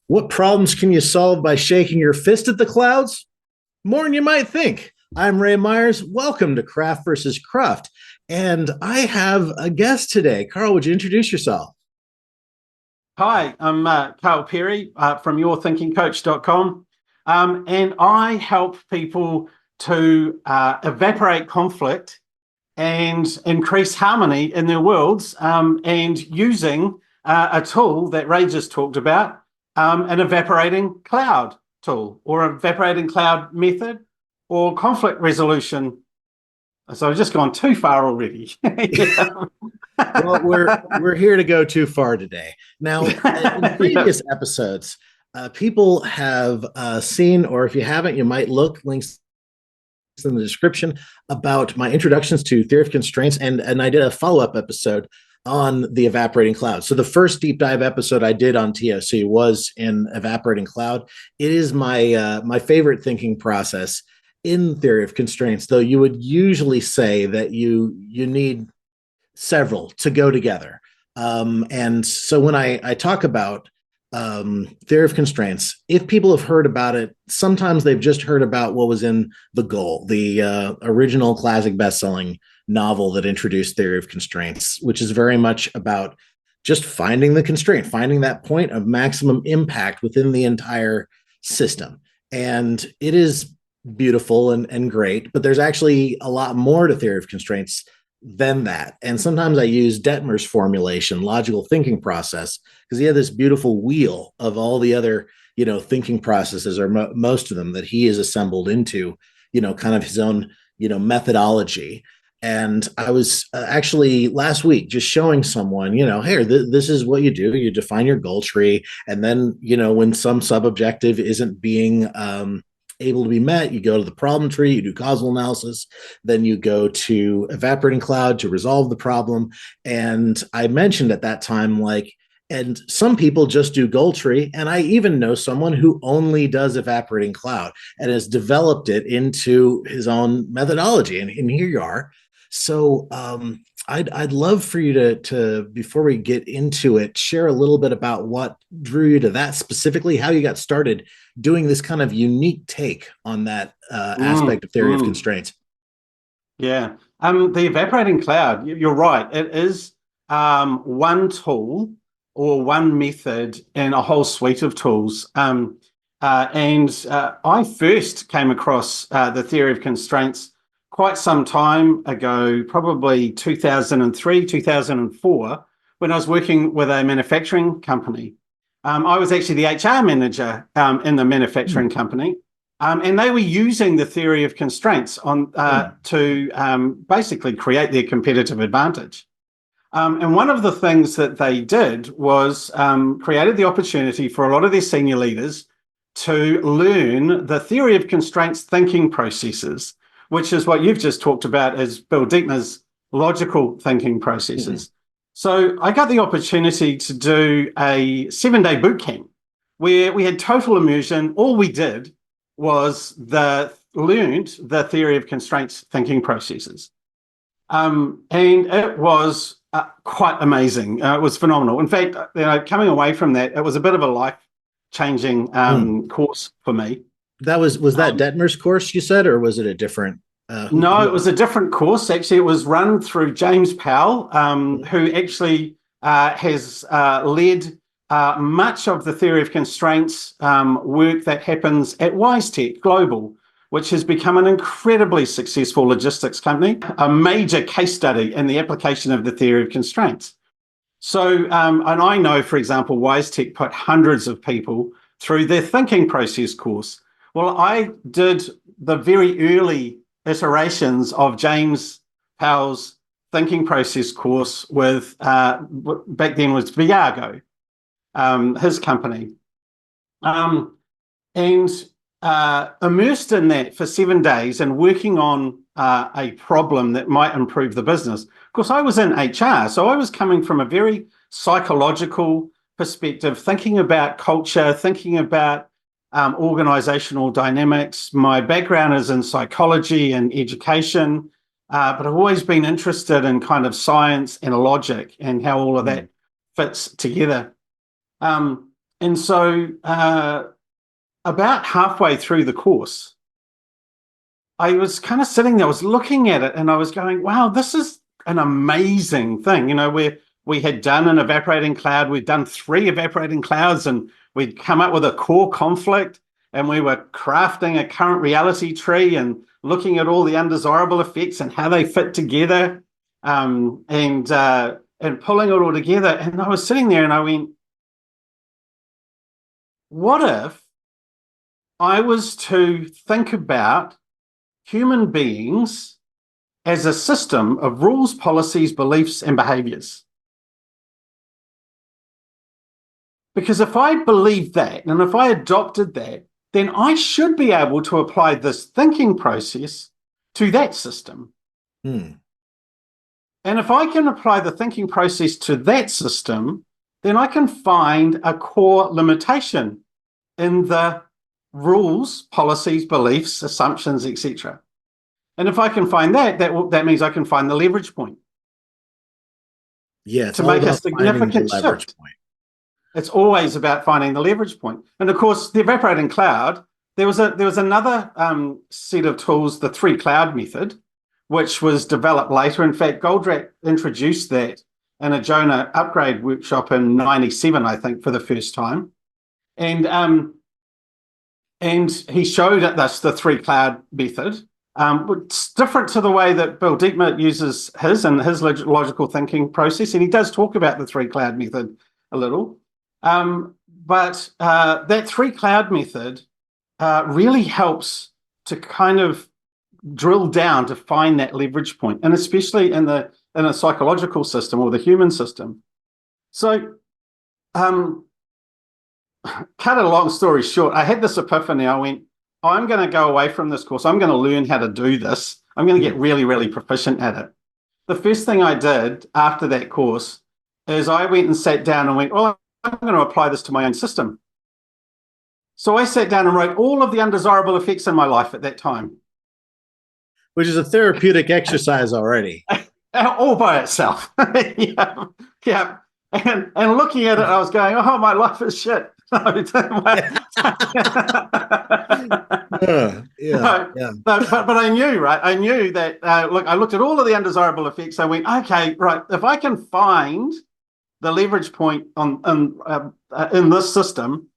What problems can you solve by shaking your fist at the clouds? More than you might think. I'm Ray Myers. Welcome to Craft versus Cruft. And I have a guest today. Karl, would you introduce yourself? Hi, I'm Karl Perry from yourthinkingcoach.com. And I help people to evaporate conflict and increase harmony in their worlds, and using a tool that Ray just talked about, an evaporating cloud tool or evaporating cloud method or conflict resolution. So I've just gone too far already. Well, we're here to go too far today. Now, in Yeah. previous episodes, people have seen, or if you haven't, you might look links in the description about my introductions to theory of constraints, and I did a follow-up episode on the evaporating cloud. So the first deep dive episode I did on TOC was in evaporating cloud. It is my favorite thinking process in theory of constraints, though you would usually say that you need several to go together. And so when I talk about theory of constraints, if people have heard about it, sometimes they've just heard about what was in The Goal, the original classic best-selling novel that introduced theory of constraints, which is very much about just finding the constraint, finding that point of maximum impact within the entire system. And it is beautiful and great, but there's actually a lot more to theory of constraints than that. And sometimes I use Detmer's formulation, logical thinking process, because he had this beautiful wheel of all the other, thinking processes, or most of them, that he has assembled into, kind of his own, methodology. And I was actually last week just showing someone, hey, this is what you do. You define your goal tree. And then, when some sub objective isn't being able to be met, you go to the problem tree, you do causal analysis, then you go to evaporating cloud to resolve the problem. And I mentioned at that time, and some people just do goal tree. And I even know someone who only does evaporating cloud and has developed it into his own methodology. And here you are. So I'd love for you to before we get into it, share a little bit about what drew you to that specifically, how you got started doing this kind of unique take on that aspect of theory of Mm. constraints. Yeah. The evaporating cloud, you're right. It is one tool or one method in a whole suite of tools. And I first came across the theory of constraints quite some time ago, probably 2003, 2004, when I was working with a manufacturing company. I was actually the HR manager in the manufacturing company. And they were using the theory of constraints to basically create their competitive advantage. And one of the things that they did was created the opportunity for a lot of their senior leaders to learn the theory of constraints thinking processes, which is what you've just talked about as Bill Deckner's logical thinking processes. So I got the opportunity to do a 7-day boot camp where we had total immersion. All we did was learned the theory of constraints thinking processes. And it was quite amazing. It was phenomenal. In fact, coming away from that, it was a bit of a life-changing course for me. Was that Detmer's course you said, or was it a different? No, it was a different course. Actually, it was run through James Powell, who actually has led much of the theory of constraints work that happens at WiseTech Global, which has become an incredibly successful logistics company, a major case study in the application of the theory of constraints. So, and I know, for example, WiseTech put hundreds of people through their thinking process course. Well, I did the very early iterations of James Powell's thinking process course with, back then was Viago, his company. And immersed in that for 7 days and working on a problem that might improve the business. Of course, I was in HR, so I was coming from a very psychological perspective, thinking about culture, thinking about organizational dynamics. My background is in psychology and education, but I've always been interested in kind of science and logic and how all of that fits together. And so about halfway through the course, I was kind of sitting there, I was looking at it and I was going, wow, this is an amazing thing. We had done an evaporating cloud, we'd done 3 evaporating clouds, and we'd come up with a core conflict, and we were crafting a current reality tree and looking at all the undesirable effects and how they fit together, and pulling it all together. And I was sitting there and I went, what if I was to think about human beings as a system of rules, policies, beliefs, and behaviors? Because if I believed that and if I adopted that, then I should be able to apply this thinking process to that system. Hmm. And if I can apply the thinking process to that system, then I can find a core limitation in the rules, policies, beliefs, assumptions, etc. And if I can find that, that means I can find the leverage point Yeah, it's to all make a about finding the significant leverage shift. point. It's always about finding the leverage point. And of course, the evaporating cloud, there was another set of tools, the 3 cloud method, which was developed later. In fact, Goldratt introduced that in a Jonah upgrade workshop in '97, I think, for the first time. And he showed us the 3 cloud method. It's different to the way that Bill Dietmar uses his and his logical thinking process. And he does talk about the 3 cloud method a little. But that 3 cloud method really helps to kind of drill down to find that leverage point, and especially in a psychological system or the human system. So, cut a long story short, I had this epiphany. I went, I'm going to go away from this course. I'm going to learn how to do this. I'm going to get really, really proficient at it. The first thing I did after that course is I went and sat down and went, well, I'm going to apply this to my own system. So I sat down and wrote all of the undesirable effects in my life at that time. Which is a therapeutic exercise already. All by itself. Yeah. Yeah. And looking at it, I was going, oh, my life is shit. Yeah. But I knew, right? I knew that, look, I looked at all of the undesirable effects. I went, okay, right, if I can find the leverage point in this system,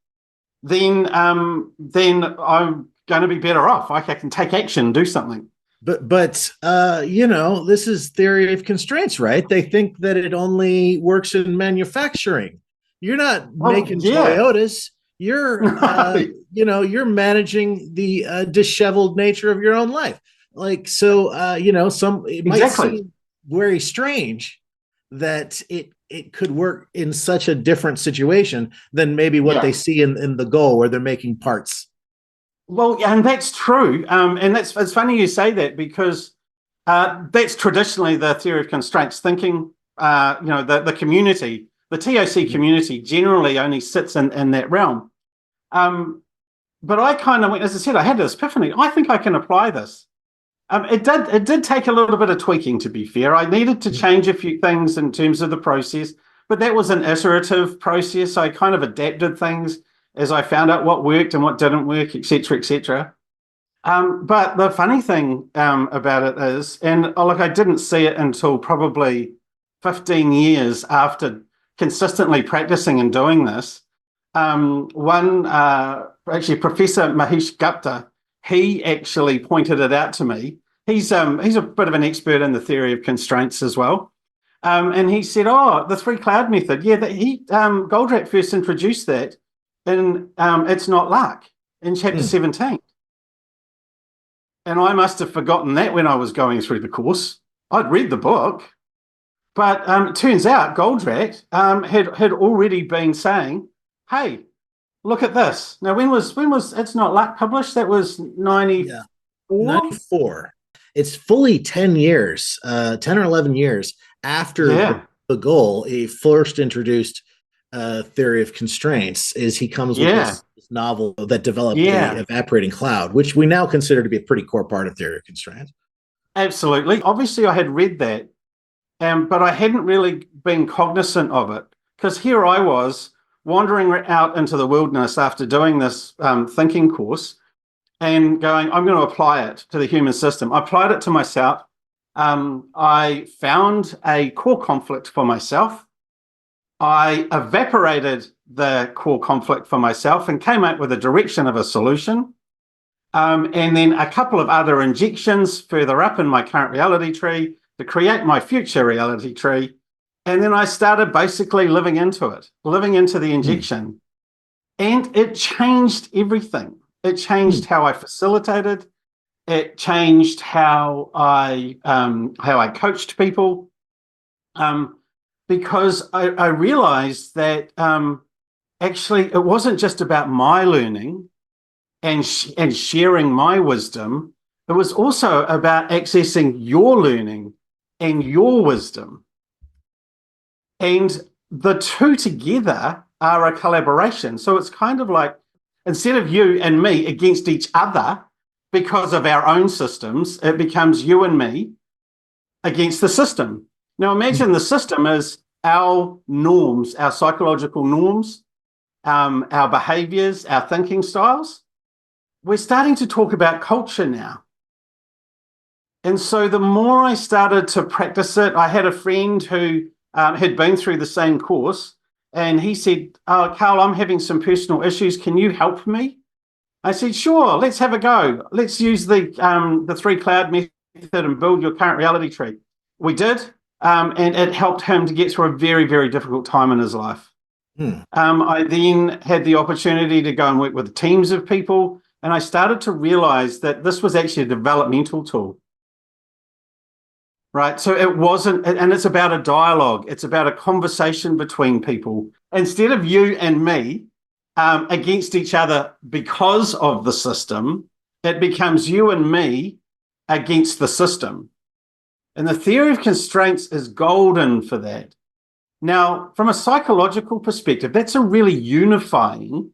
then I'm going to be better off. Like I can take action, do something. But this is theory of constraints, right? They think that it only works in manufacturing. You're not making Toyotas. You're you're managing the disheveled nature of your own life. Like, so it might seem very strange that it could work in such a different situation than maybe what they see in the goal where they're making parts. Well, and that's true. And it's funny you say that, because that's traditionally the theory of constraints thinking. The community, the TOC community generally only sits in that realm. But I kind of went, as I said, I had this epiphany. I think I can apply this. It did take a little bit of tweaking, to be fair. I needed to change a few things in terms of the process, but that was an iterative process. I kind of adapted things as I found out what worked and what didn't work, et cetera, et cetera. But the funny thing about it is, and look, I didn't see it until probably 15 years after consistently practicing and doing this. Actually, Professor Mahesh Gupta, he actually pointed it out to me. He's a bit of an expert in the theory of constraints as well. And he said, oh, the 3 cloud method. Yeah, Goldratt first introduced that in It's Not Luck in chapter 17. And I must have forgotten that when I was going through the course. I'd read the book, but it turns out Goldratt had already been saying, hey, look at this. Now, when was It's Not Luck published? That was 94? 94. It's fully 10 years, 10 or 11 years after the goal. He first introduced theory of constraints. Is he comes with this novel that developed the evaporating cloud, which we now consider to be a pretty core part of theory of constraints. Absolutely. Obviously, I had read that, but I hadn't really been cognizant of it, because here I was wandering out into the wilderness after doing this thinking course and going, I'm going to apply it to the human system. I applied it to myself. I found a core conflict for myself. I evaporated the core conflict for myself and came up with a direction of a solution. And then a couple of other injections further up in my current reality tree to create my future reality tree. And then I started basically living into it, living into the injection. And it changed everything. It changed how I facilitated. It changed how I coached people. Because I realized that actually it wasn't just about my learning and sharing my wisdom. It was also about accessing your learning and your wisdom. And the two together are a collaboration. So it's kind of like, instead of you and me against each other because of our own systems, it becomes you and me against the system. Now imagine the system is our norms, our psychological norms, our behaviors, our thinking styles. We're starting to talk about culture now. And so the more I started to practice it, I had a friend who had been through the same course, and he said, oh, Karl, I'm having some personal issues. Can you help me? I said, sure, let's have a go. Let's use the 3 cloud method and build your current reality tree. We did, and it helped him to get through a very, very difficult time in his life. I then had the opportunity to go and work with teams of people, and I started to realize that this was actually a developmental tool. Right. So it wasn't, and it's about a dialogue. It's about a conversation between people. Instead of you and me against each other because of the system, it becomes you and me against the system. And the theory of constraints is golden for that. Now, from a psychological perspective, that's a really unifying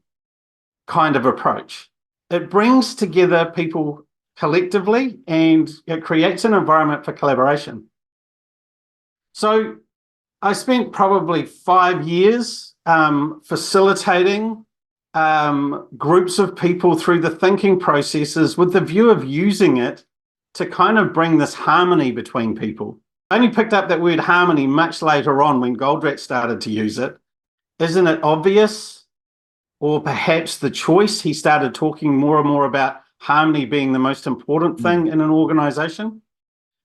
kind of approach. It brings together people collectively, and it creates an environment for collaboration. So I spent probably 5 years facilitating groups of people through the thinking processes with the view of using it to kind of bring this harmony between people. I only picked up that word harmony much later on when Goldratt started to use it. Isn't it obvious? Or perhaps the choice, he started talking more and more about harmony being the most important thing in an organization.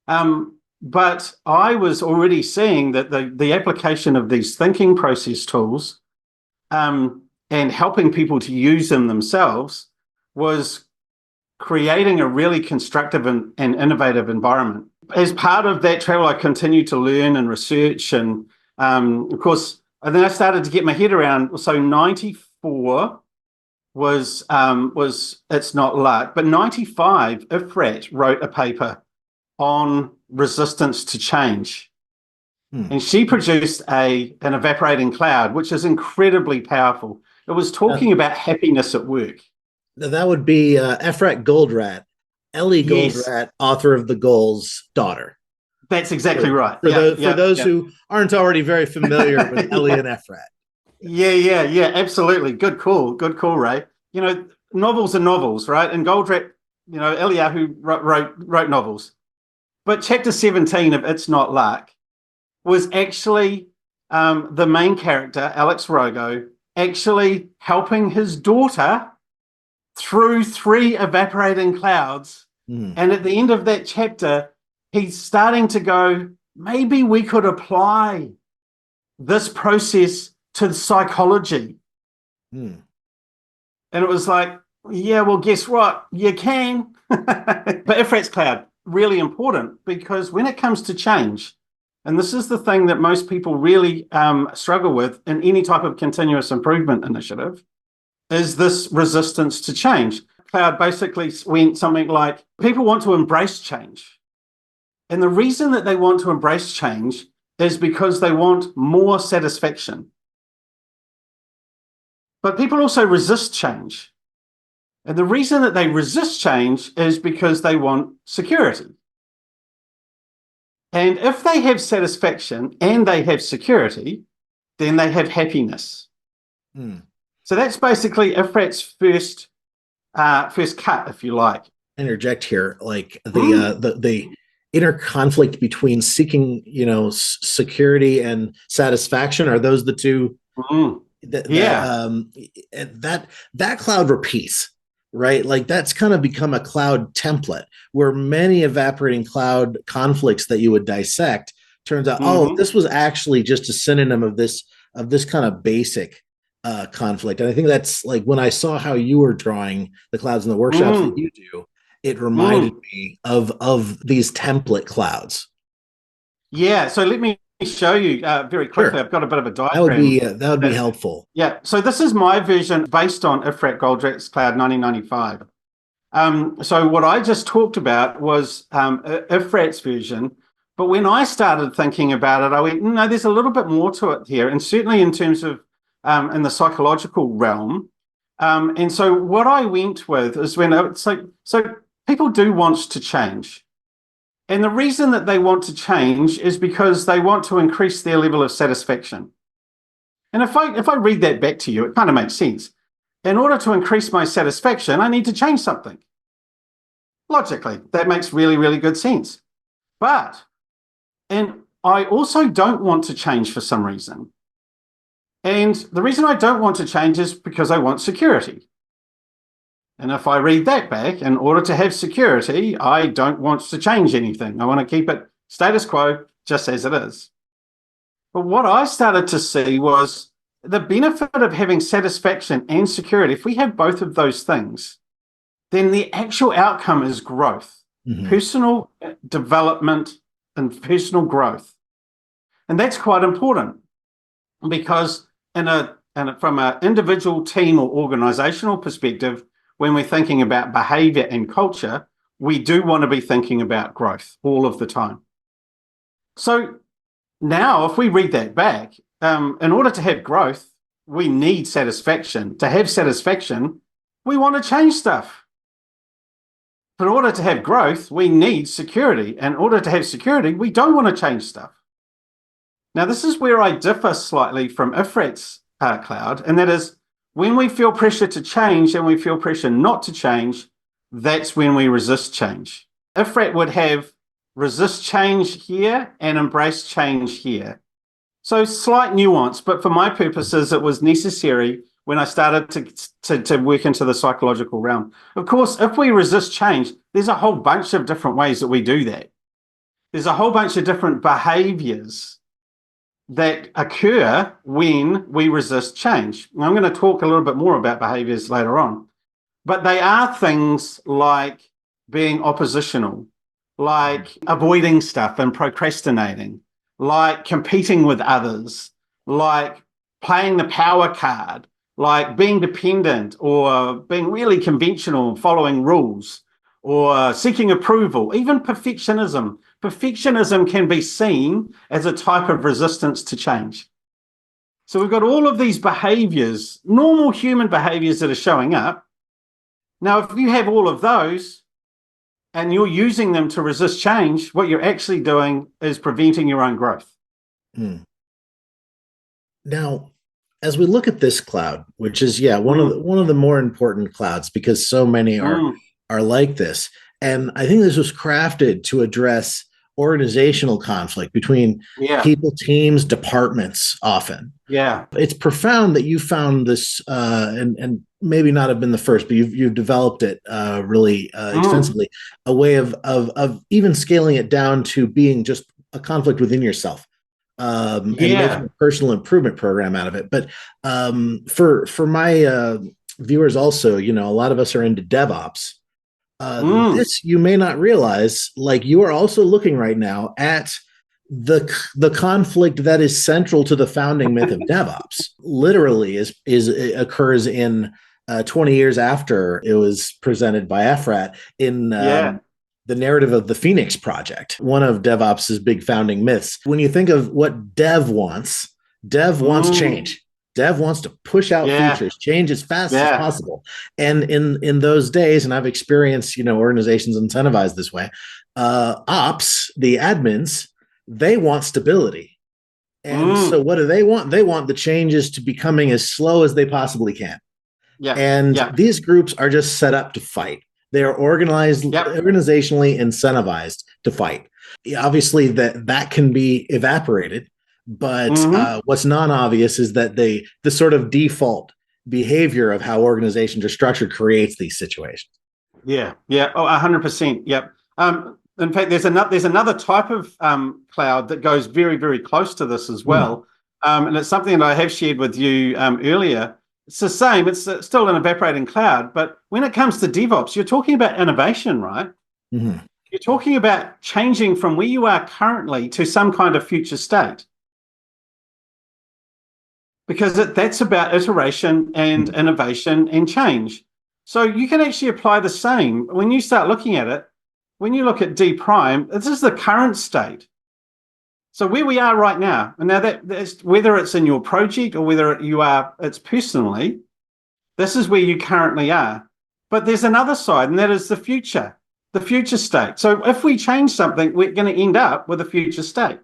But I was already seeing that the application of these thinking process tools and helping people to use them themselves was creating a really constructive and innovative environment. As part of that travel, I continued to learn and research. And of course, and then I started to get my head around, so 94 was It's Not Luck, but 95, Ifrat wrote a paper on resistance to change. And she produced an evaporating cloud, which is incredibly powerful. It was talking about happiness at work. That would be Efrat Goldratt, Ellie Goldratt, author of The Goals' daughter. That's exactly right. For those who aren't already very familiar with Ellie and Efrat. Yeah, absolutely. Good call, Ray. You know, novels are novels, right? And Goldratt, you know, Eliyahu wrote novels. But chapter 17 of It's Not Luck was actually the main character, Alex Rogo, actually helping his daughter through 3 evaporating clouds. And at the end of that chapter, he's starting to go, maybe we could apply this process to the psychology. And it was like, yeah, well, guess what? You can. But Ifrat's cloud, really important, because when it comes to change, and this is the thing that most people really struggle with in any type of continuous improvement initiative, is this resistance to change. Cloud basically went something like, people want to embrace change. And the reason that they want to embrace change is because they want more satisfaction. But people also resist change. And the reason that they resist change is because they want security. And if they have satisfaction and they have security, then they have happiness. Hmm. So that's basically Ifrat's first cut, if you like. Interject here, like Mm, the inner conflict between seeking, security and satisfaction. Are those the two mm. that Yeah. that cloud repeats, right? Like that's kind of become a cloud template where many evaporating cloud conflicts that you would dissect turns out, oh, Hmm. this was actually just a synonym of this kind of basic conflict. And I think that's like when I saw how you were drawing the clouds in the workshops that Mm, you do, it reminded mm. me of these template clouds. Yeah. So let me show you very quickly. Sure, I've got a bit of a diagram. that would be helpful. Yeah. So this is my version based on Ifrat Goldrat's Cloud 1995. So what I just talked about was Ifrat's version. But when I started thinking about it, I went, no, there's a little bit more to it here. And certainly in terms of in the psychological realm. And so what I went with is when it's like, so people do want to change. And the reason that they want to change is because they want to increase their level of satisfaction. And if I read that back to you, it kind of makes sense. In order to increase my satisfaction, I need to change something. Logically, that makes really, really good sense. But, and I also don't want to change for some reason. And the reason I don't want to change is because I want security. And if I read that back, in order to have security, I don't want to change anything. I want to keep it status quo, just as it is. But what I started to see was the benefit of having satisfaction and security. If we have both of those things, then the actual outcome is growth, Mhm. personal development, and personal growth. And that's quite important because from an individual, team, or organizational perspective, when we're thinking about behavior and culture, we do want to be thinking about growth all of the time. So now, if we read that back, in order to have growth, we need satisfaction. To have satisfaction, we want to change stuff. In order to have growth, we need security. In order to have security, we don't want to change stuff. Now, this is where I differ slightly from Ifrat's cloud, and that is when we feel pressure to change and we feel pressure not to change, that's when we resist change. Ifrat would have resist change here and embrace change here. So slight nuance, but for my purposes, it was necessary when I started to work into the psychological realm. Of course, if we resist change, there's a whole bunch of different ways that we do that. There's a whole bunch of different behaviors that occur when we resist change. And I'm going to talk a little bit more about behaviors later on. But they are things like being oppositional, like avoiding stuff and procrastinating, like competing with others, like playing the power card, like being dependent or being really conventional, following rules, or seeking approval, even perfectionism. Perfectionism can be seen as a type of resistance to change. So we've got all of these behaviors, normal human behaviors that are showing up. Now, if you have all of those and you're using them to resist change, what you're actually doing is preventing your own growth. Hmm. Now, as we look at this cloud, which is Mm, one of the more important clouds because so many mm, are like this, and I think this was crafted to address organizational conflict between yeah, people, teams, departments. Often, yeah. it's profound that you found this, and maybe not have been the first, but you've developed it really Mm, extensively. A way of even scaling it down to being just a conflict within yourself, and making yeah. a personal improvement program out of it. But for my viewers, also, a lot of us are into DevOps. Mm, This you may not realize, like you are also looking right now at the conflict that is central to the founding myth of DevOps. Literally, is it occurs in 20 years after it was presented by Efrat in yeah. the narrative of the Phoenix Project, one of DevOps's big founding myths. When you think of what Dev wants Mm, change. Dev wants to push out yeah. features, change as fast as Yeah. possible. And in those days, and I've experienced, organizations incentivized this way. Ops, the admins, they want stability. And so Mm. what do they want? They want the changes to becoming as slow as they possibly can. Yeah. And Yeah. these groups are just set up to fight. They are organized, Yep. organizationally incentivized to fight. Obviously, that can be evaporated, but Hmm. what's non-obvious is that the sort of default behavior of how organizations are structured creates these situations. Yeah. Yeah. Oh, 100%. Yep. In fact, there's another type of cloud that goes very, very close to this as Hmm. well. And it's something that I have shared with you earlier. It's the same. It's still an evaporating cloud, but when it comes to DevOps, you're talking about innovation, right? Hmm. You're talking about changing from where you are currently to some kind of future state, because that's about iteration and innovation and change. So you can actually apply the same when you start looking at it. When you look at D prime, this is the current state. So where we are right now, and now that's whether it's in your project or whether it's personally, this is where you currently are. But there's another side, and that is the future state. So if we change something, we're going to end up with a future state.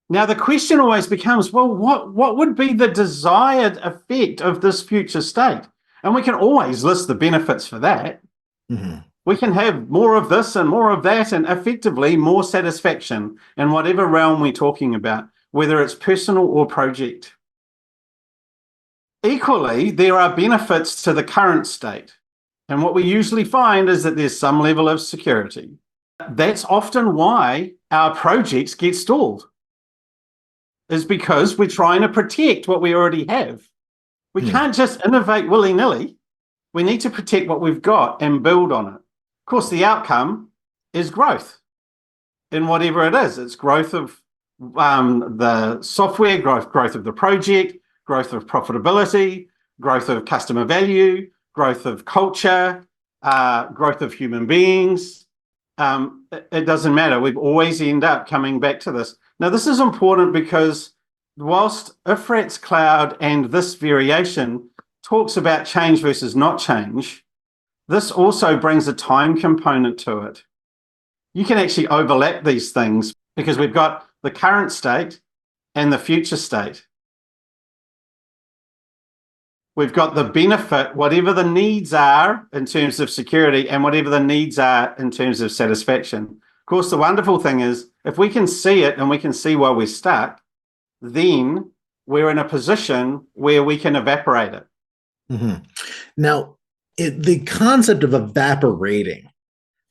Now, the question always becomes, well, what would be the desired effect of this future state? And we can always list the benefits for that. Hmm. We can have more of this and more of that, and effectively more satisfaction in whatever realm we're talking about, whether it's personal or project. Equally, there are benefits to the current state. And what we usually find is that there's some level of security. That's often why our projects get stalled, is because we're trying to protect what we already have. We can't just innovate willy-nilly. We need to protect what we've got and build on it. Of course, the outcome is growth in whatever it is. It's growth of the software, growth of the project, growth of profitability, growth of customer value, growth of culture, growth of human beings. It doesn't matter. We've always end up coming back to this. Now, this is important because whilst Ifrat's cloud and this variation talks about change versus not change, this also brings a time component to it. You can actually overlap these things because we've got the current state and the future state. We've got the benefit, whatever the needs are in terms of security and whatever the needs are in terms of satisfaction. Of course, the wonderful thing is if we can see it and we can see where we're stuck, then we're in a position where we can evaporate it. Hmm. Now, the concept of evaporating,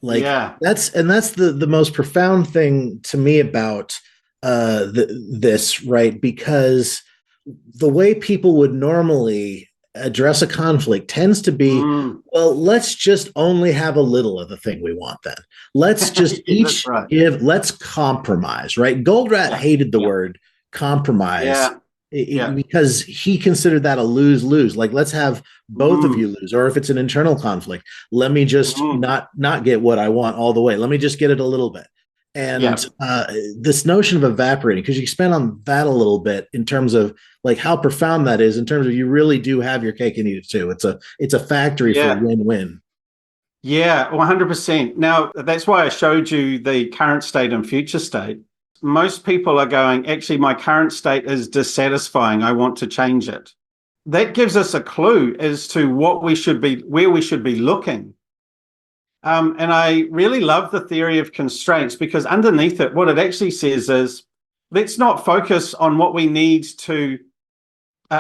like Yeah. that's the most profound thing to me about this, right? Because the way people would normally address a conflict tends to be, Mm. well, let's just only have a little of the thing we want then. Let's just Yeah, that's each right. give, let's compromise, right? Goldrat Yeah. hated the Yeah. word compromise Yeah. Yeah. because he considered that a lose-lose. Like, let's have both of Mm. you lose. Or if it's an internal conflict, let me just Mm. not get what I want all the way. Let me just get it a little bit. And Yeah. this notion of evaporating, because you expand on that a little bit in terms of like how profound that is, in terms of you really do have your cake and eat it too. It's a factory for Yeah. win-win. Yeah, 100%. Now, that's why I showed you the current state and future state. Most people are going, actually, my current state is dissatisfying. I want to change it. That gives us a clue as to what we should be, where we should be looking. And I really love the theory of constraints because underneath it, what it actually says is, let's not focus on what we need to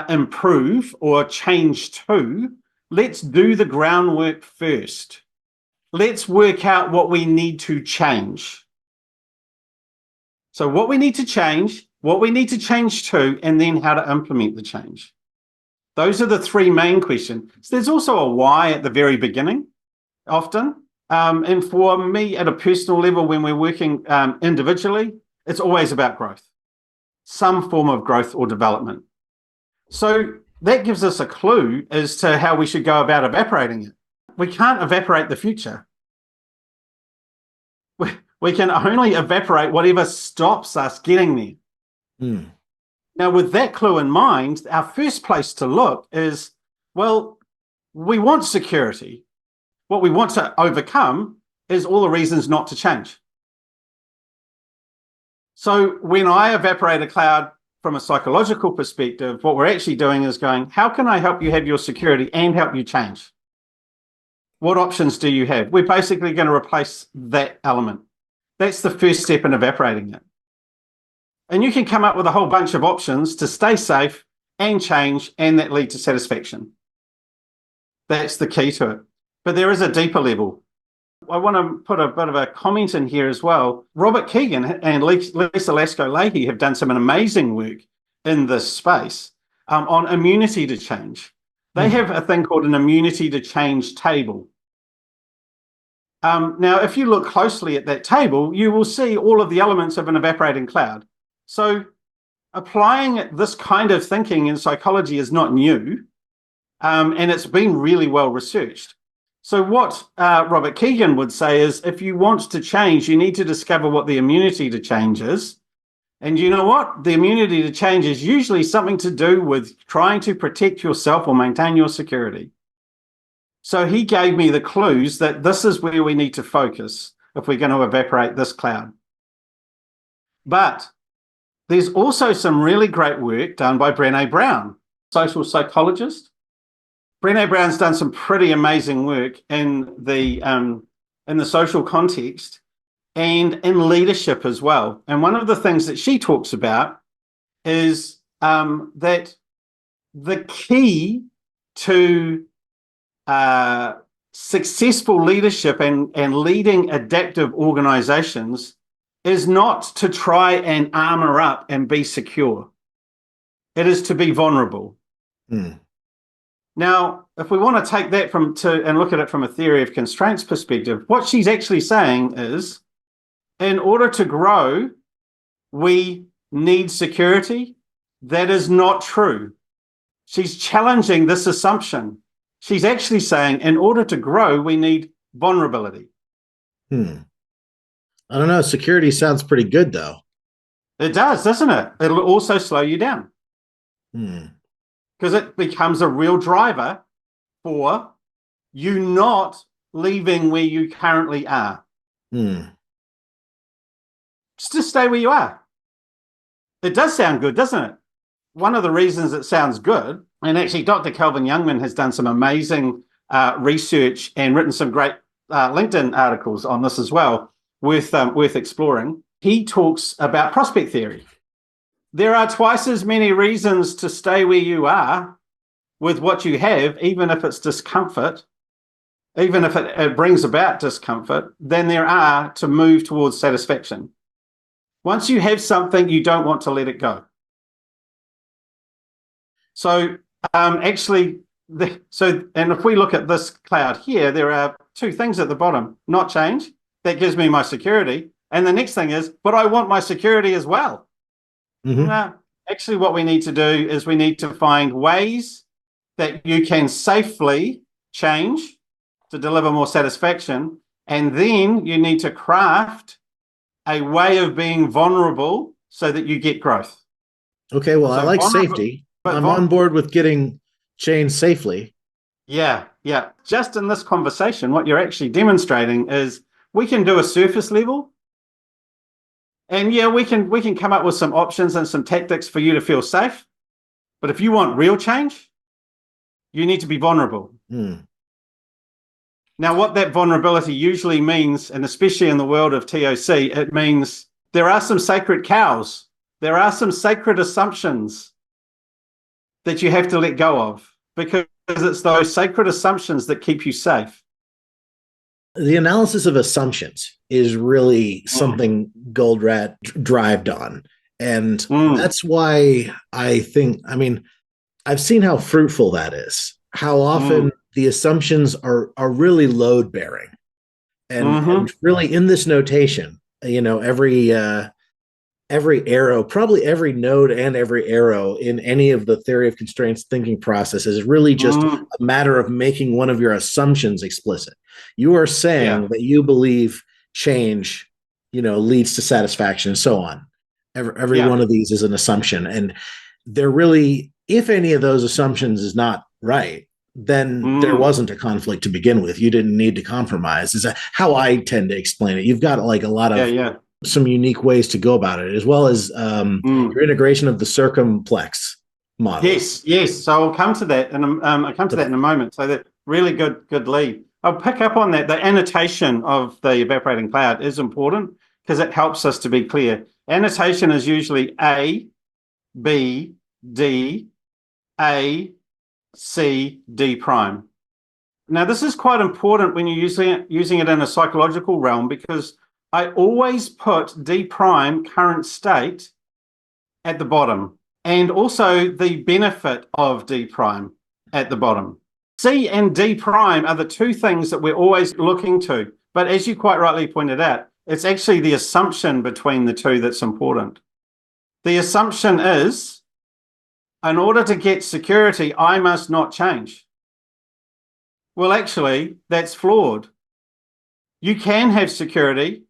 improve or change to. Let's do the groundwork first. Let's work out what we need to change. So what we need to change, what we need to change to, and then how to implement the change. Those are the three main questions. So there's also a why at the very beginning, often. And for me, at a personal level, when we're working individually, it's always about growth, some form of growth or development. So that gives us a clue as to how we should go about evaporating it. We can't evaporate the future. We can only evaporate whatever stops us getting there. Hmm. Now, with that clue in mind, our first place to look is, well, we want security. What we want to overcome is all the reasons not to change. So when I evaporate a cloud from a psychological perspective, what we're actually doing is going, how can I help you have your security and help you change? What options do you have? We're basically going to replace that element. That's the first step in evaporating it. And you can come up with a whole bunch of options to stay safe and change, and that lead to satisfaction. That's the key to it. But there is a deeper level. I want to put a bit of a comment in here as well. Robert Keegan and Lisa Lasko-Leahy have done some amazing work in this space on immunity to change. They have a thing called an immunity to change table. Now, if you look closely at that table, you will see all of the elements of an evaporating cloud. So applying this kind of thinking in psychology is not new, and it's been really well researched. So what Robert Keegan would say is, if you want to change, you need to discover what the immunity to change is. And you know what? The immunity to change is usually something to do with trying to protect yourself or maintain your security. So he gave me the clues that this is where we need to focus if we're going to evaporate this cloud. But there's also some really great work done by Brené Brown, social psychologist. Brené Brown's done some pretty amazing work in the social context and in leadership as well. And one of the things that she talks about is that the key to successful leadership and leading adaptive organizations is not to try and armor up and be secure. It is to be vulnerable. Now, if we want to take that and look at it from a theory of constraints perspective, what she's actually saying is, in order to grow, we need security. That is not true. She's challenging this assumption. She's actually saying, in order to grow, we need vulnerability. I don't know. Security sounds pretty good, though. It does, doesn't it? It'll also slow you down. Because it becomes a real driver for you not leaving where you currently are. Just to stay where you are. It does sound good, doesn't it? One of the reasons it sounds good, and actually Dr. Kelvin Youngman has done some amazing research and written some great LinkedIn articles on this as well, worth exploring. He talks about prospect theory. There are twice as many reasons to stay where you are with what you have, even if it's discomfort, even if it brings about discomfort, than there are to move towards satisfaction. Once you have something, you don't want to let it go. So and if we look at this cloud here, there are two things at the bottom: not change, that gives me my security. And the next thing is, but I want my security as well. Actually, what we need to do is we need to find ways that you can safely change to deliver more satisfaction. And then you need to craft a way of being vulnerable so that you get growth. Okay, well, so I like safety. I'm on board with getting changed safely. Yeah. Just in this conversation, what you're actually demonstrating is we can do a surface level. And yeah, we can come up with some options and some tactics for you to feel safe. But if you want real change, you need to be vulnerable. Now, what that vulnerability usually means, and especially in the world of TOC, it means there are some sacred cows. There are some sacred assumptions that you have to let go of, because it's those sacred assumptions that keep you safe. The analysis of assumptions is really something Goldratt drived on. And that's why I've seen how fruitful that is, how often the assumptions are really load bearing. And really in this notation, every arrow, probably every node and every arrow in any of the theory of constraints thinking process is really just a matter of making one of your assumptions explicit. You are saying that you believe change, leads to satisfaction and so on. Every one of these is an assumption. And they're really, if any of those assumptions is not right, then there wasn't a conflict to begin with. You didn't need to compromise. Is that how I tend to explain it? You've got like a lot of some unique ways to go about it, as well as your integration of the circumplex model. Yes. So I'll come to that, and I'll come to that in a moment. So that really good lead. I'll pick up on that. The annotation of the evaporating cloud is important because it helps us to be clear. Annotation is usually A, B, D, A, C, D prime. Now, this is quite important when you're using it in a psychological realm, because I always put D prime current state at the bottom, and also the benefit of D prime at the bottom. C and D prime are the two things that we're always looking to. But as you quite rightly pointed out, it's actually the assumption between the two that's important. The assumption is, in order to get security, I must not change. Well, actually, that's flawed. You can have security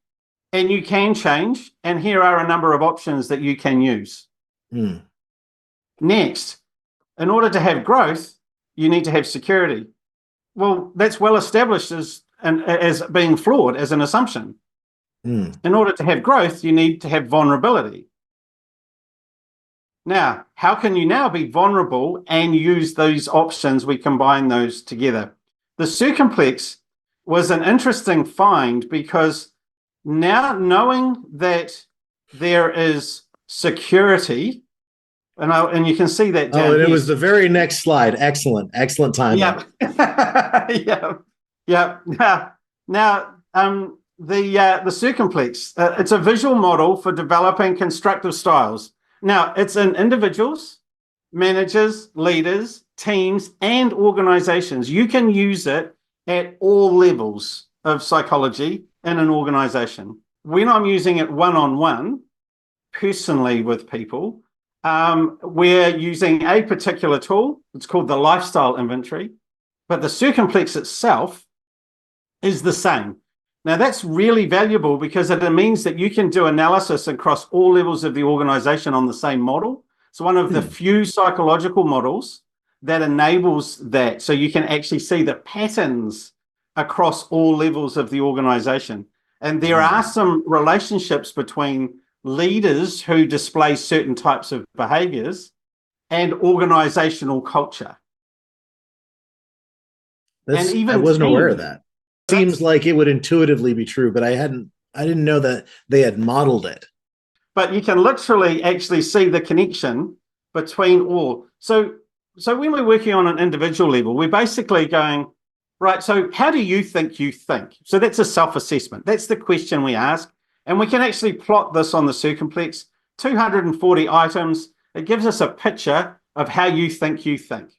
and you can change, and here are a number of options that you can use. Next, in order to have growth, you need to have security. Well, that's well established as being flawed as an assumption. In order to have growth, you need to have vulnerability. Now, how can you now be vulnerable and use those options? We combine those together. The circumplex was an interesting find, because now knowing that there is security, and you can see that down and here. It was the very next slide. Excellent timing. Yeah. Now, the circumplex, it's a visual model for developing constructive styles. Now, it's in individuals, managers, leaders, teams, and organizations. You can use it at all levels of psychology in an organization. When I'm using it one-on-one, personally with people, we're using a particular tool. It's called the lifestyle inventory, but the circumplex itself is the same. Now, that's really valuable because it means that you can do analysis across all levels of the organization on the same model. It's one of the few psychological models that enables that. So you can actually see the patterns across all levels of the organization. And there are some relationships between leaders who display certain types of behaviors and organizational culture. I wasn't aware of that. Seems like it would intuitively be true, but I didn't know that they had modeled it. But you can literally actually see the connection between all. So when we're working on an individual level, we're basically going, right, so how do you think you think? So that's a self-assessment. That's the question we ask. And we can actually plot this on the circumplex, 240 items. It gives us a picture of how you think you think.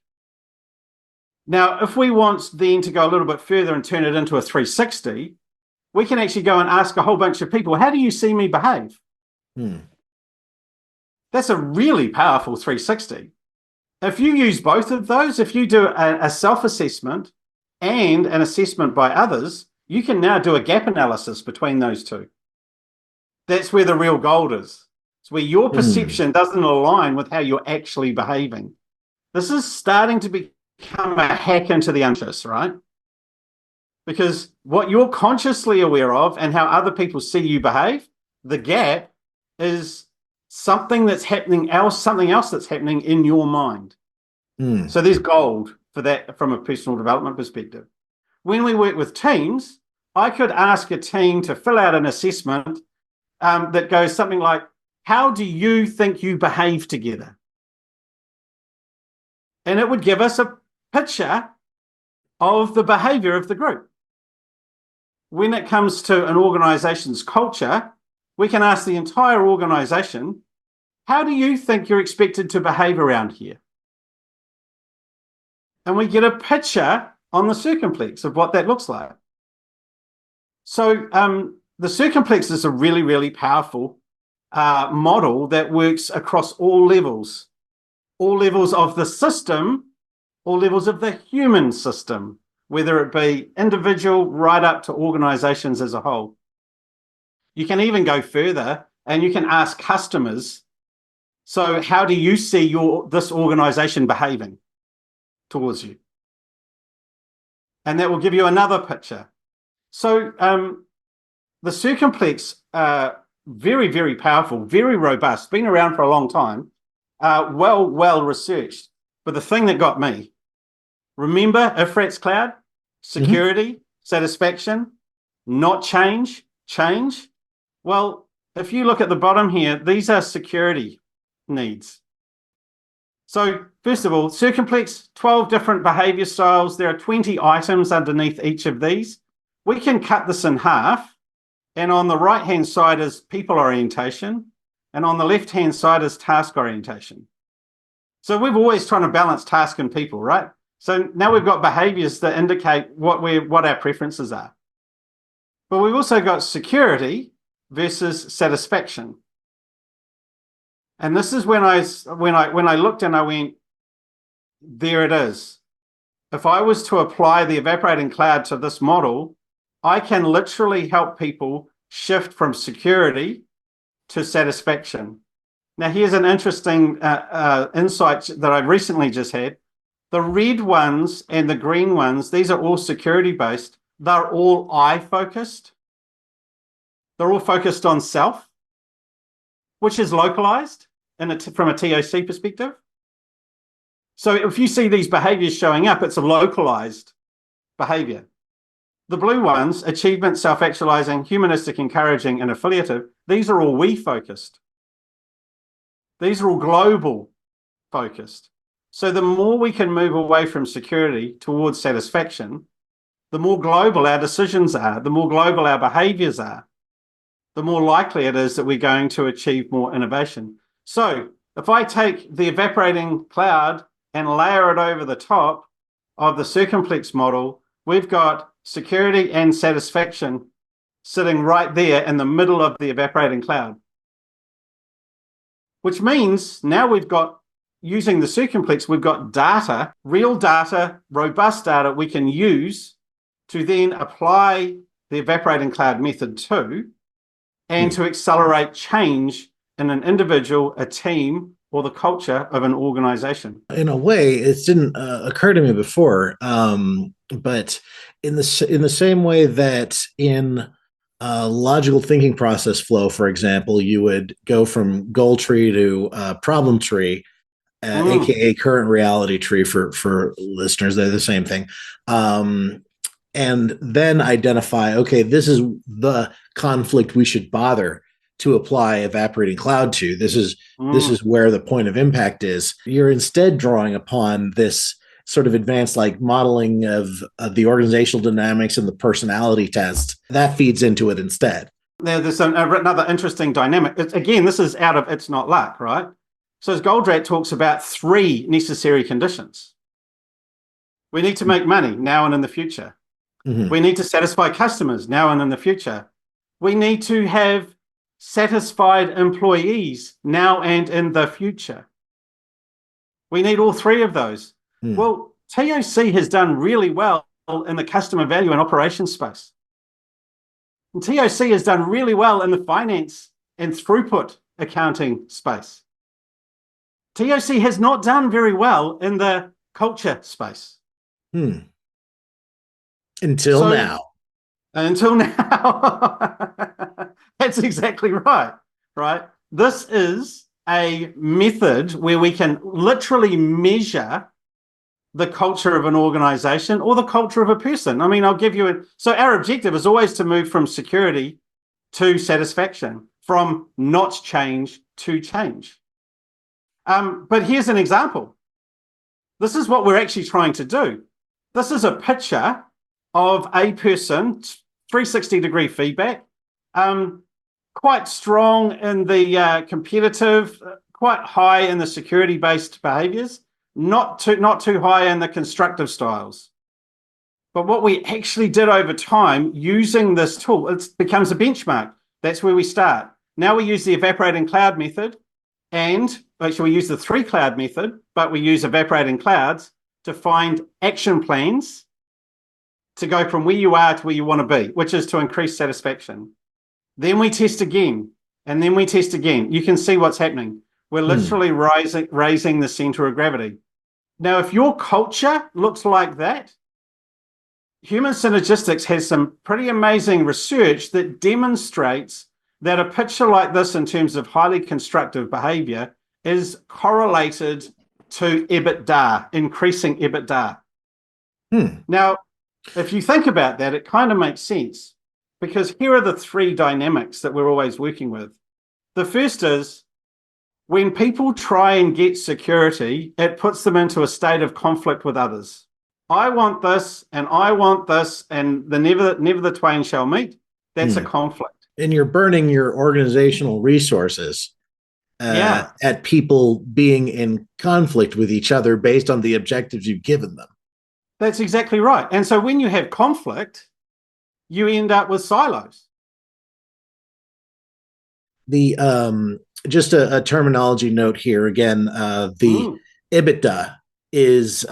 Now, if we want then to go a little bit further and turn it into a 360, we can actually go and ask a whole bunch of people, how do you see me behave? That's a really powerful 360. If you use both of those, if you do a self-assessment and an assessment by others, you can now do a gap analysis between those two. That's where the real gold is. It's where your perception doesn't align with how you're actually behaving. This is starting to become a hack into the unconscious, right? Because what you're consciously aware of and how other people see you behave, the gap is something else that's happening in your mind. So there's gold for that from a personal development perspective. When we work with teams, I could ask a team to fill out an assessment that goes something like, how do you think you behave together? And it would give us a picture of the behavior of the group. When it comes to an organization's culture, we can ask the entire organization, how do you think you're expected to behave around here? And we get a picture on the circumplex of what that looks like. So the circumplex is a really, really powerful model that works across all levels of the system, all levels of the human system, whether it be individual right up to organizations as a whole. You can even go further and you can ask customers, so how do you see this organization behaving towards you? And that will give you another picture. So the circumplex very, very powerful, very robust, been around for a long time, well researched. But the thing that got me, remember Ifrat's cloud, security, satisfaction, not change, change. Well, if you look at the bottom here, these are security needs. So first of all, Circumplex, 12 different behavior styles. There are 20 items underneath each of these. We can cut this in half. And on the right-hand side is people orientation. And on the left-hand side is task orientation. So we've always trying to balance task and people, right? So now we've got behaviors that indicate what our preferences are. But we've also got security versus satisfaction. And this is when I looked and I went, there it is. If I was to apply the evaporating cloud to this model, I can literally help people shift from security to satisfaction. Now, here's an interesting insight that I've recently just had. The red ones and the green ones, these are all security-based. They're all I-focused. They're all focused on self, which is localized from a TOC perspective. So if you see these behaviors showing up, it's a localized behavior. The blue ones, achievement, self-actualizing, humanistic, encouraging, and affiliative, these are all we-focused. These are all global focused. So the more we can move away from security towards satisfaction, the more global our decisions are, the more global our behaviors are, the more likely it is that we're going to achieve more innovation. So if I take the evaporating cloud and layer it over the top of the Circumplex model, we've got security and satisfaction sitting right there in the middle of the evaporating cloud. Which means now we've got, using the Circumplex, we've got data, real data, robust data we can use to then apply the evaporating cloud method to, and to accelerate change in an individual, a team, or the culture of an organization. In a way, it didn't occur to me before, but in the same way that in logical thinking process flow, for example, you would go from goal tree to problem tree, aka current reality tree for listeners. They're the same thing. And then identify, okay, this is the conflict we should bother to apply evaporating cloud to. This is where the point of impact is. You're instead drawing upon this sort of advanced like modeling of the organizational dynamics and the personality test that feeds into it instead. There's another interesting dynamic. Again, this is out of It's Not Luck, right? So as Goldratt talks about 3 necessary conditions. We need to make money now and in the future. We need to satisfy customers now and in the future. We need to have satisfied employees now and in the future. We need all 3 of those. Well, TOC has done really well in the customer value and operations space. And TOC has done really well in the finance and throughput accounting space. TOC has not done very well in the culture space. Until now. Until now. That's exactly right. This is a method where we can literally measure the culture of an organization or the culture of a person. I mean, I'll give you so our objective is always to move from security to satisfaction, from not change to change. But here's an example. This is what we're actually trying to do. This is a picture of a person, 360-degree feedback, quite strong in the competitive, quite high in the security-based behaviors, not too high in the constructive styles. But what we actually did over time using this tool, it becomes a benchmark. That's where we start. Now we use the evaporating cloud method, and actually we use the 3 cloud method, but we use evaporating clouds to find action plans to go from where you are to where you want to be, which is to increase satisfaction. Then we test again, and then we test again. You can see what's happening. We're literally raising the center of gravity. Now, if your culture looks like that, Human Synergistics has some pretty amazing research that demonstrates that a picture like this in terms of highly constructive behavior is correlated to EBITDA, increasing EBITDA. Now, if you think about that, it kind of makes sense, because here are the three dynamics that we're always working with. The first is, when people try and get security, it puts them into a state of conflict with others. I want this, and I want this, and never the twain shall meet. That's a conflict. And you're burning your organizational resources at people being in conflict with each other based on the objectives you've given them. That's exactly right. And so when you have conflict, you end up with silos. The just a terminology note here again. The EBITDA is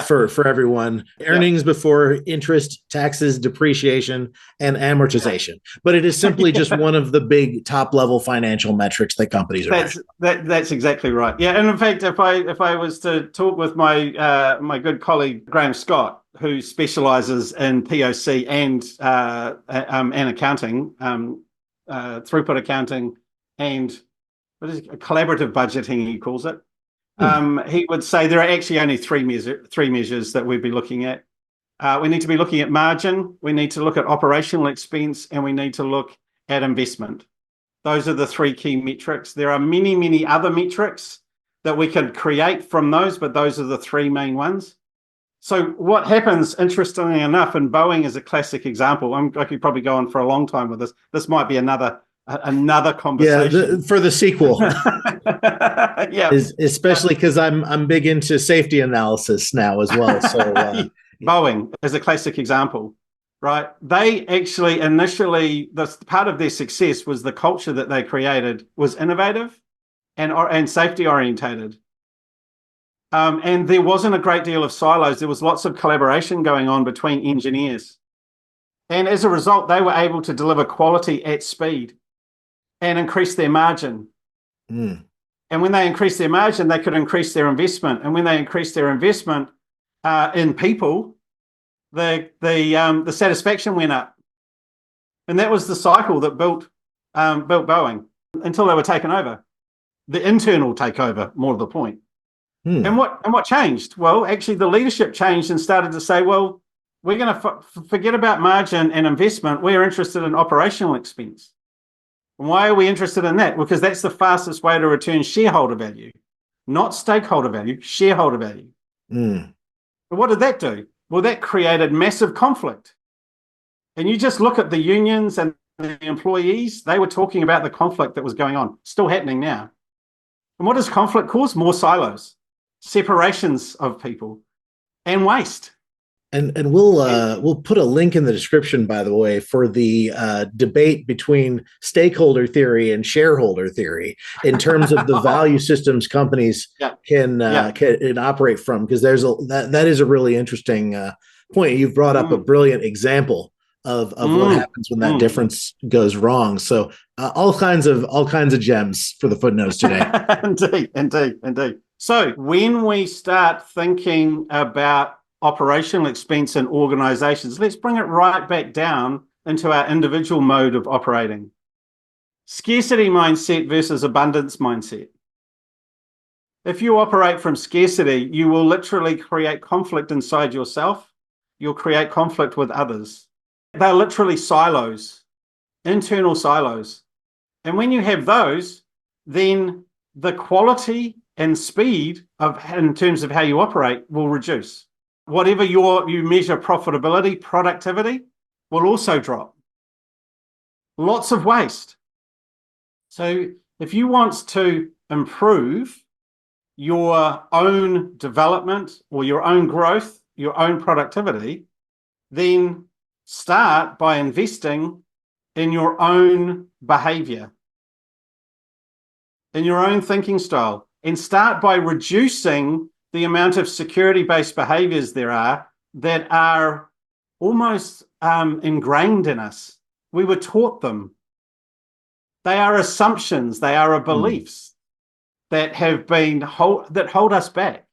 for everyone, earnings before interest, taxes, depreciation, and amortization. But it is simply just one of the big top level financial metrics that companies are. That's exactly right. Yeah, and in fact, if I was to talk with my my good colleague Graham Scott, who specializes in POC and accounting, throughput accounting, and what is it, collaborative budgeting, he calls it. He would say there are actually only three measures that we'd be looking at. We need to be looking at margin, we need to look at operational expense, and we need to look at investment. Those are the three key metrics. There are many, many other metrics that we could create from those, but those are the three main ones. So what happens, interestingly enough, and Boeing is a classic example. I could probably go on for a long time with this. This might be another conversation. For the sequel. Especially because I'm big into safety analysis now as well. So Boeing is a classic example, right? They actually initially, the part of their success was the culture that they created was innovative and safety orientated. And there wasn't a great deal of silos. There was lots of collaboration going on between engineers. And as a result, they were able to deliver quality at speed and increase their margin. And when they increased their margin, they could increase their investment. And when they increased their investment in people, the satisfaction went up. And that was the cycle that built Boeing until they were taken over. The internal takeover, more to the point. And what changed? Well, actually, the leadership changed and started to say, well, we're going to forget about margin and investment. We're interested in operational expense. And why are we interested in that? Because that's the fastest way to return shareholder value, not stakeholder value, shareholder value. But what did that do? Well, that created massive conflict. And you just look at the unions and the employees, they were talking about the conflict that was going on, still happening now. And what does conflict cause? More silos, separations of people, and waste. And we'll put a link in the description, by the way, for the debate between stakeholder theory and shareholder theory in terms of the value systems companies can operate from, because that is a really interesting point. You've brought up a brilliant example of what happens when that difference goes wrong. So all kinds of gems for the footnotes today. Indeed. So when we start thinking about operational expense in organizations, let's bring it right back down into our individual mode of operating. Scarcity mindset versus abundance mindset. If you operate from scarcity, you will literally create conflict inside yourself. You'll create conflict with others. They're literally silos, internal silos. And when you have those, then the quality and speed in terms of how you operate will reduce. Whatever you measure profitability, productivity will also drop. Lots of waste. So if you want to improve your own development or your own growth, your own productivity, then start by investing in your own behavior, in your own thinking style, and start by reducing the amount of security-based behaviors there are that are almost ingrained in us. We were taught them. They are assumptions. They are beliefs that have been that hold us back.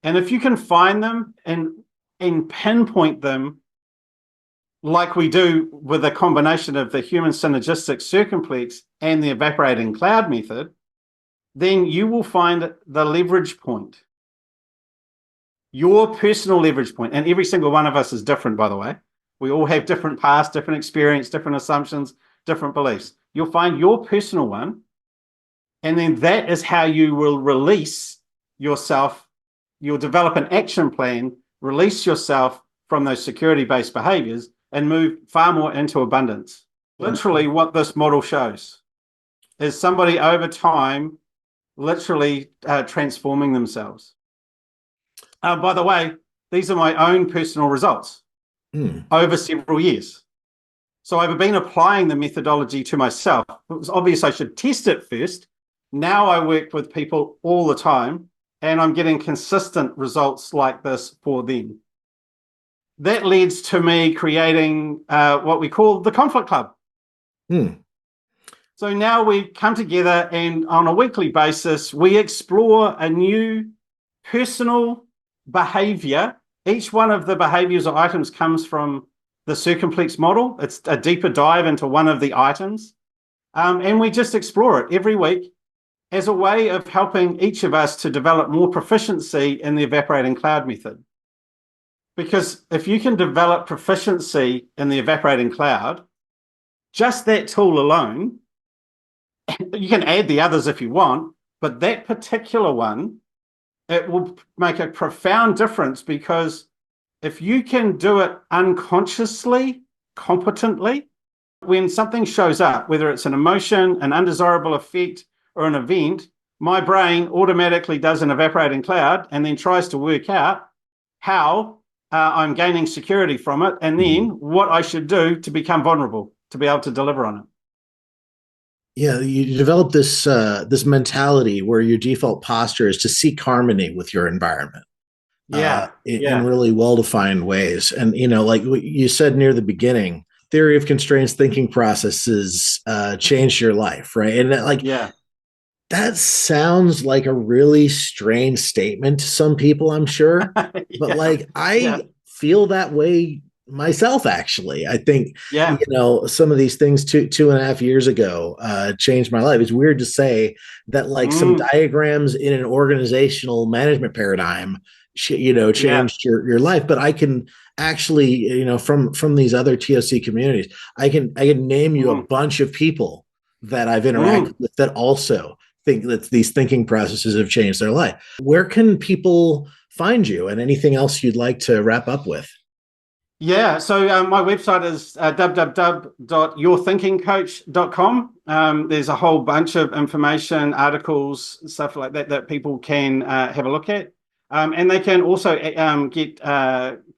And if you can find them and pinpoint them like we do with a combination of the human synergistic circumplex and the evaporating cloud method, then you will find the leverage point, your personal leverage point. And every single one of us is different, by the way. We all have different past, different experience, different assumptions, different beliefs. You'll find your personal one, and then that is how you will release yourself. You'll develop an action plan, release yourself from those security-based behaviors, and move far more into abundance. Literally, what this model shows is somebody over time literally transforming themselves. By the way, these are my own personal results over several years. So I've been applying the methodology to myself. It was obvious I should test it first. Now I work with people all the time, and I'm getting consistent results like this for them. That leads to me creating what we call the Conflict Club. So now we come together, and on a weekly basis, we explore a new personal behavior. Each one of the behaviors or items comes from the circumplex model. It's a deeper dive into one of the items. And we just explore it every week as a way of helping each of us to develop more proficiency in the evaporating cloud method. Because if you can develop proficiency in the evaporating cloud, just that tool alone, you can add the others if you want, but that particular one, it will make a profound difference, because if you can do it unconsciously, competently, when something shows up, whether it's an emotion, an undesirable effect, or an event, my brain automatically does an evaporating cloud and then tries to work out how I'm gaining security from it, and then what I should do to become vulnerable, to be able to deliver on it. Yeah, you develop this this mentality where your default posture is to seek harmony with your environment. In really well-defined ways. And, like what you said near the beginning, theory of constraints thinking processes changed your life, right? And that sounds like a really strange statement to some people, I'm sure. But I feel that way myself, actually. I think, some of these things 2.5 years ago changed my life. It's weird to say that, like, some diagrams in an organizational management paradigm changed your life. But I can actually, from these other TOC communities, I can name you a bunch of people that I've interacted with that also think that these thinking processes have changed their life. Where can people find you, and anything else you'd like to wrap up with? Yeah, so my website is www.yourthinkingcoach.com. There's a whole bunch of information, articles, stuff like that people can have a look at. And they can also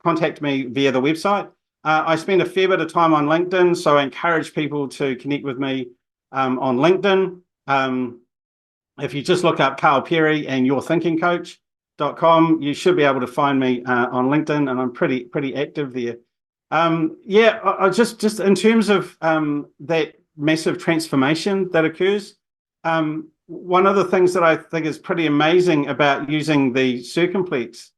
contact me via the website. I spend a fair bit of time on LinkedIn, so I encourage people to connect with me on LinkedIn. If you just look up Karl Perry and yourthinkingcoach.com, you should be able to find me on LinkedIn, and I'm pretty active there. I just in terms of that massive transformation that occurs, one of the things that I think is pretty amazing about using the circumplex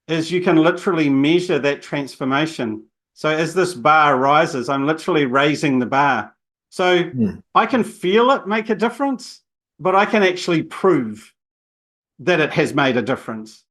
is you can literally measure that transformation. So as this bar rises, I'm literally raising the bar. So I can feel it make a difference, but I can actually prove that it has made a difference,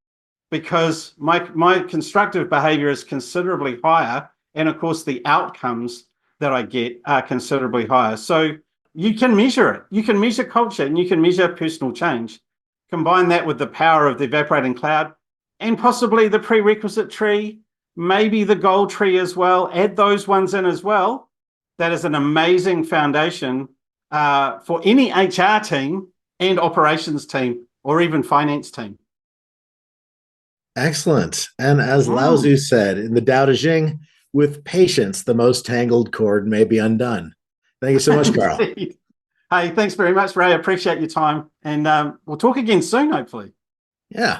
because my constructive behavior is considerably higher. And of course, the outcomes that I get are considerably higher. So you can measure it. You can measure culture, and you can measure personal change. Combine that with the power of the evaporating cloud and possibly the prerequisite tree, maybe the goal tree as well. Add those ones in as well. That is an amazing foundation for any HR team and operations team, or even finance team. Excellent. And as Lao Tzu said in the Tao Te Ching, with patience, the most tangled cord may be undone. Thank you so much, Karl. Hey, thanks very much, Ray. I appreciate your time. And we'll talk again soon, hopefully. Yeah.